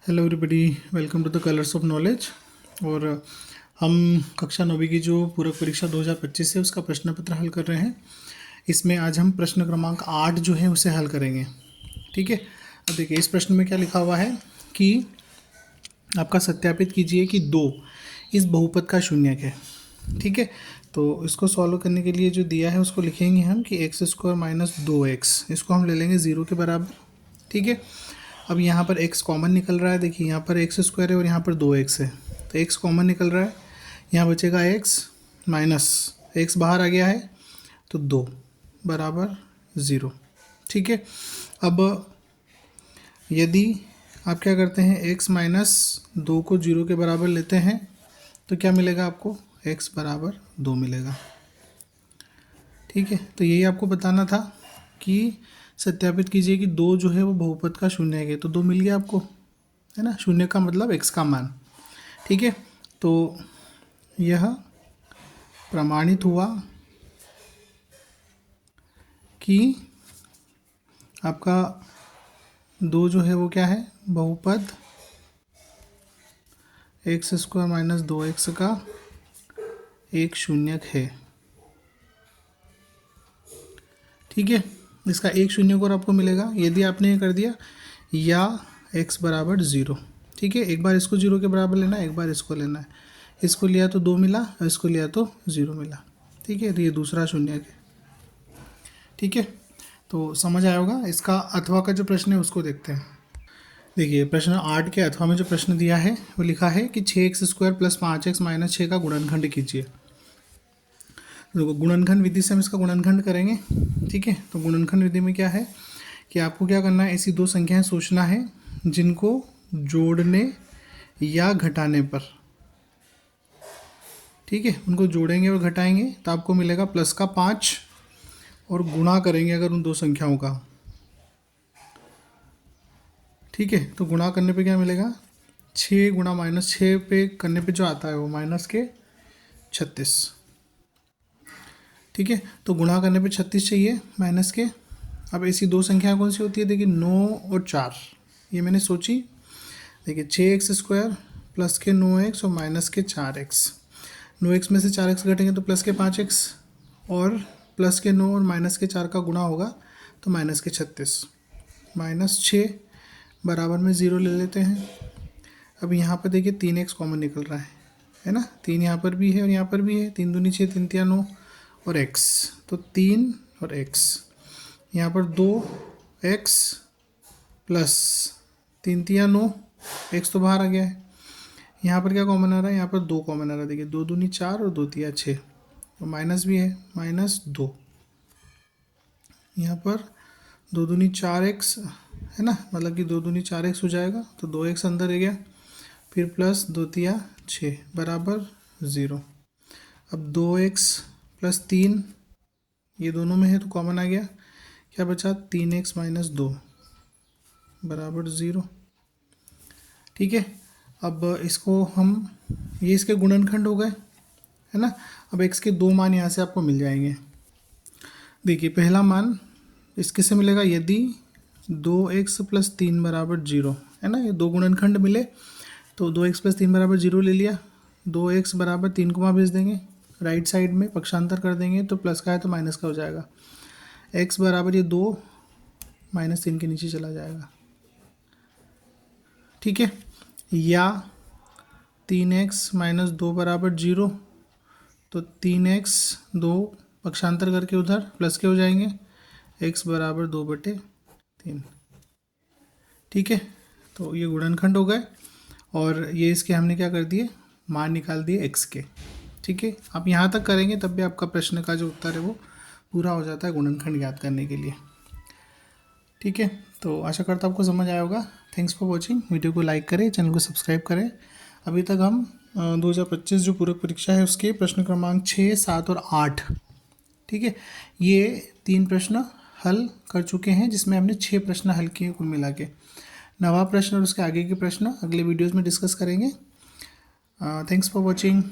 Hello everybody, welcome to the colours of knowledge. और हम कक्षा 9वीं की जो पूरक परीक्षा 2025 है उसका प्रश्न पत्र हल कर रहे हैं। इसमें आज हम प्रश्न क्रमांक 8 जो है उसे हल करेंगे। ठीक है, अब देखिए इस प्रश्न में क्या लिखा हुआ है कि आपका सत्यापित कीजिए कि 2 इस बहुपद का शून्यक है। ठीक है, तो इसको सॉल्व करने के लिए जो दिया है उसको लिखेंगे हम कि एक्स स्क्वायर माइनस 2x, इसको हम ले लेंगे 0 के बराबर। ठीक है, अब यहाँ पर x कॉमन निकल रहा है। देखिए यहाँ पर एक्स स्क्वायर है और यहाँ पर 2x है, तो x कॉमन निकल रहा है, यहाँ बचेगा x माइनस x बाहर आ गया है तो 2 बराबर 0। ठीक है, अब यदि आप क्या करते हैं x माइनस 2 को 0 के बराबर लेते हैं तो क्या मिलेगा आपको, x बराबर 2 मिलेगा। ठीक है, तो यही आपको बताना था कि सत्यापित कीजिए कि 2 जो है वो बहुपद का शून्यक है। तो 2 मिल गया आपको, है ना। शून्य का मतलब x का मान। ठीक है, तो यह प्रमाणित हुआ कि आपका 2 जो है वो क्या है, बहुपद एक्स स्क्वायर माइनस 2x का एक शून्यक है। ठीक है, इसका एक शून्यक और आपको मिलेगा यदि आपने ये कर दिया या x बराबर 0। ठीक है, एक बार इसको 0 के बराबर लेना है, एक बार इसको लेना है। इसको लिया तो 2 मिला और इसको लिया तो 0 मिला। ठीक है, तो ये दूसरा शून्यक है। ठीक है, तो समझ आया होगा। इसका अथवा का जो प्रश्न है उसको देखते हैं। देखिए प्रश्न 8 के अथवा में जो प्रश्न दिया है वो लिखा है कि 6x square plus 5x minus 6 का गुणनखंड कीजिए। देखो गुणनखंड विधि से हम इसका गुणनखंड करेंगे। ठीक है, तो गुणनखंड विधि में क्या है कि आपको क्या करना है, ऐसी 2 संख्याएं सोचना है जिनको जोड़ने या घटाने पर, ठीक है, उनको जोड़ेंगे और घटाएंगे तो आपको मिलेगा प्लस का 5 और गुणा करेंगे अगर उन 2 संख्याओं का। ठीक है, तो गुणा करने पे क्या मिलेगा, 6 गुणा माइनस 6 पे करने पे जो आता है वो माइनस के 36। ठीक है, तो गुणा करने पे 36 चाहिए माइनस के। अब ऐसी 2 संख्या कौन सी होती है, देखिए 9 और 4, ये मैंने सोची। देखिए 6x स्क्वायर प्लस के 9x और माइनस के 4x। 9x में से 4x घटेंगे तो प्लस के 5x, और प्लस के 9 और माइनस के 4 का गुणा होगा तो माइनस के 36। माइनस 6 बराबर में 0 ले लेते हैं। अब यहाँ पर देखिए 3x कॉमन निकल रहा है ना। 3 यहाँ पर भी है और यहाँ पर भी है। 3 दूनी 6, 3 तिया 9 और x, तो 3 और x। यहाँ पर 2x प्लस 3 तिया 9, x तो बाहर आ गया है। यहाँ पर क्या कॉमन आ रहा है, यहाँ पर 2 कॉमन आ रहा है। देखिए 2 दूनी 4 और 2 तिया 6, तो माइनस भी है, माइनस 2। यहाँ पर 2 दूनी 4x है ना, मतलब कि 2 दूनी 4x हो जाएगा, तो 2x अंदर रह गया, फिर प्लस 2 तिया 6 बराबर 0। अब 2x प्लस 3 ये दोनों में है तो कॉमन आ गया, क्या बचा, 3x माइनस 2 बराबर 0। ठीक है, अब इसको हम, ये इसके गुणनखंड हो गए, है ना। अब x के 2 मान यहाँ से आपको मिल जाएंगे। देखिए पहला मान इसके से मिलेगा यदि 2x प्लस 3 बराबर 0, है ना। ये 2 गुणनखंड मिले तो 2x प्लस 3 बराबर 0 ले लिया। 2x बराबर 3 को वहाँ भेज देंगे, राइट साइड में पक्षांतर कर देंगे तो प्लस का है तो माइनस का हो जाएगा। x बराबर ये 2 माइनस 3 के नीचे चला जाएगा। ठीक है, या 3x माइनस 2 बराबर 0, तो 3x 2 पक्षांतर करके उधर प्लस के हो जाएंगे, x बराबर 2/3। ठीक है, तो ये गुणनखंड हो गए और ये इसके हमने क्या कर दिए, मान निकाल दिए x के। ठीक है, आप यहाँ तक करेंगे तब भी आपका प्रश्न का जो उत्तर है वो पूरा हो जाता है गुणनखंड ज्ञात करने के लिए। ठीक है, तो आशा करता हूँ आपको समझ आया होगा। Thanks for watching. वीडियो को लाइक करें, चैनल को सब्सक्राइब करें। अभी तक हम 2025 जो पूरक परीक्षा है उसके प्रश्न क्रमांक 6, 7 और 8, ठीक है, ये 3 प्रश्न हल कर चुके हैं, जिसमें हमने 6 प्रश्न हल किए कुल मिला के। 9वां प्रश्न और उसके आगे के प्रश्न अगले वीडियोज़ में डिस्कस करेंगे। Thanks for watching.